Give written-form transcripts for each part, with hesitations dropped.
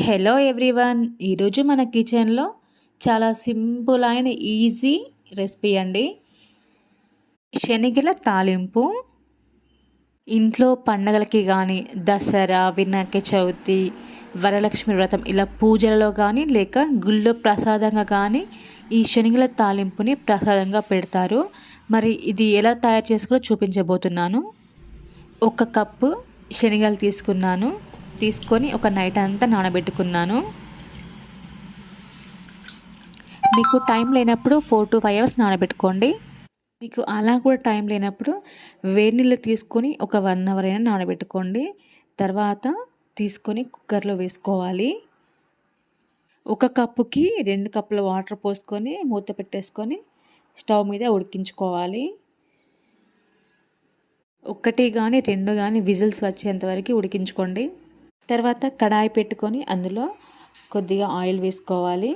Hello everyone, ఈరోజు మన కిచెన్లో చాలా సింపుల్ అండ్ ఈజీ రెసిపీ అండి. శనగల తాలింపు. ఇంట్లో పండగలకి కానీ, దసరా, వినాయక చవితి, వరలక్ష్మి వ్రతం ఇలా పూజలలో కానీ లేక గుళ్ళో ప్రసాదంగా కానీ ఈ శనగల తాలింపుని ప్రసాదంగా పెడతారు. మరి ఇది ఎలా తయారు చేసుకోవాలో చూపించబోతున్నాను. 1 కప్పు శనగలు తీసుకొని ఒక నైట్ అంతా నానబెట్టుకున్నాను. మీకు టైం లేనప్పుడు 4 to 5 అవర్స్ నానబెట్టుకోండి. మీకు అలా కూడా టైం లేనప్పుడు వేడి నీళ్ళు తీసుకొని ఒక 1 అవర్ అయినా నానబెట్టుకోండి. తర్వాత తీసుకొని కుక్కర్లో వేసుకోవాలి. 1 కప్పుకి 2 కప్పుల వాటర్ పోసుకొని మూత పెట్టేసుకొని స్టవ్ మీద ఉడికించుకోవాలి. 1 కానీ 2 కానీ విజిల్స్ వచ్చేంత వరకు ఉడికించుకోండి. తర్వాత కడాయి పెట్టుకొని అందులో కొద్దిగా ఆయిల్ వేసుకోవాలి.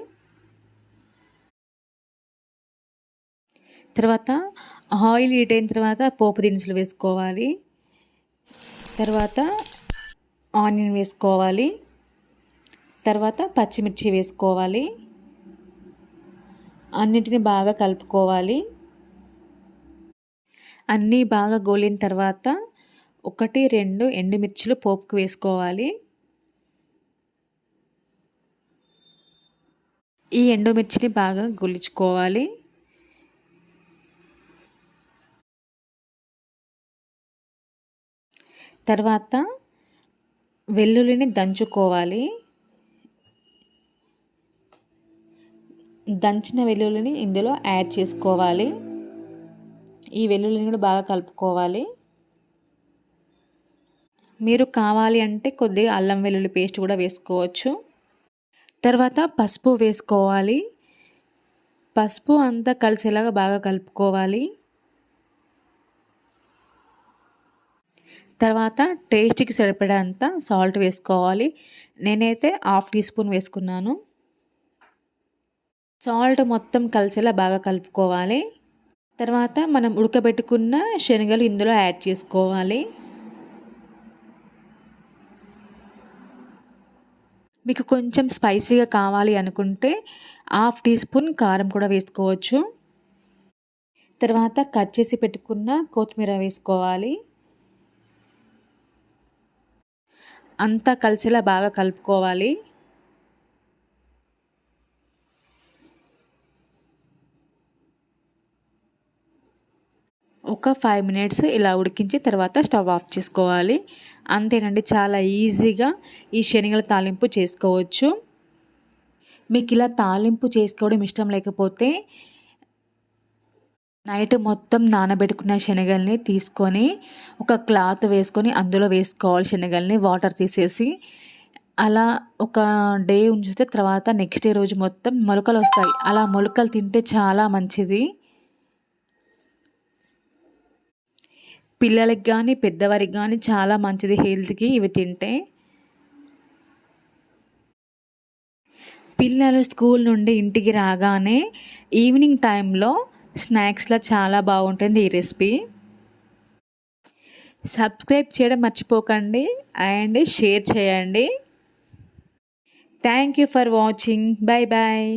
తర్వాత ఆయిల్ హీట్ అయిన తర్వాత పోపు దినుసులు వేసుకోవాలి. తర్వాత ఆనియన్ వేసుకోవాలి. తర్వాత పచ్చిమిర్చి వేసుకోవాలి. అన్నిటిని బాగా కలుపుకోవాలి. అన్నీ బాగా గోలిన తర్వాత 1-2 ఎండుమిర్చులు పోపుకు వేసుకోవాలి. ఈ ఎండుమిర్చిని బాగా గొల్చుకోవాలి. తర్వాత వెల్లుల్లిని దంచుకోవాలి. దంచిన వెల్లుల్లిని ఇందులో యాడ్ చేసుకోవాలి. ఈ వెల్లుల్లిని కూడా బాగా కలుపుకోవాలి. మీరు కావాలి అంటే కొద్దిగా అల్లం వెల్లుల్లి పేస్ట్ కూడా వేసుకోవచ్చు. తర్వాత పసుపు వేసుకోవాలి. పసుపు అంతా కలిసేలాగా బాగా కలుపుకోవాలి. తర్వాత టేస్ట్కి సరిపడంత సాల్ట్ వేసుకోవాలి. నేనైతే 1/2 టీ స్పూన్ వేసుకున్నాను. సాల్ట్ మొత్తం కలిసేలా బాగా కలుపుకోవాలి. తర్వాత మనం ఉడకబెట్టుకున్న శనగలు ఇందులో యాడ్ చేసుకోవాలి. మీకు కొంచెం స్పైసీగా కావాలి అనుకుంటే 1/2 టీ స్పూన్ కారం కూడా వేసుకోవచ్చు. తర్వాత కట్ చేసి పెట్టుకున్న కొత్తిమీర వేసుకోవాలి. అంతా కలిసేలా బాగా కలుపుకోవాలి. ఒక 5 మినిట్స్ ఇలా ఉడికించి తర్వాత స్టవ్ ఆఫ్ చేసుకోవాలి. అంతేనండి, చాలా ఈజీగా ఈ శనగల తాలింపు చేసుకోవచ్చు. మీకు ఇలా తాలింపు చేసుకోవడం ఇష్టం లేకపోతే నైట్ మొత్తం నానబెట్టుకున్న శనగల్ని తీసుకొని ఒక క్లాత్ వేసుకొని అందులో వేసుకోవాలి. శనగల్ని వాటర్ తీసేసి అలా ఒక డే ఉంచితే తర్వాత నెక్స్ట్ డే రోజు మొత్తం మొలకలు వస్తాయి. అలా మొలకలు తింటే చాలా మంచిది. పిల్లలకి కానీ పెద్దవారికి కానీ చాలా మంచిది హెల్త్కి ఇవి తింటే. పిల్లలు స్కూల్ నుండి ఇంటికి రాగానే ఈవినింగ్ టైంలో స్నాక్స్లో చాలా బాగుంటుంది ఈ రెసిపీ. సబ్స్క్రైబ్ చేయడం మర్చిపోకండి అండ్ షేర్ చేయండి. Thank you for watching. Bye bye.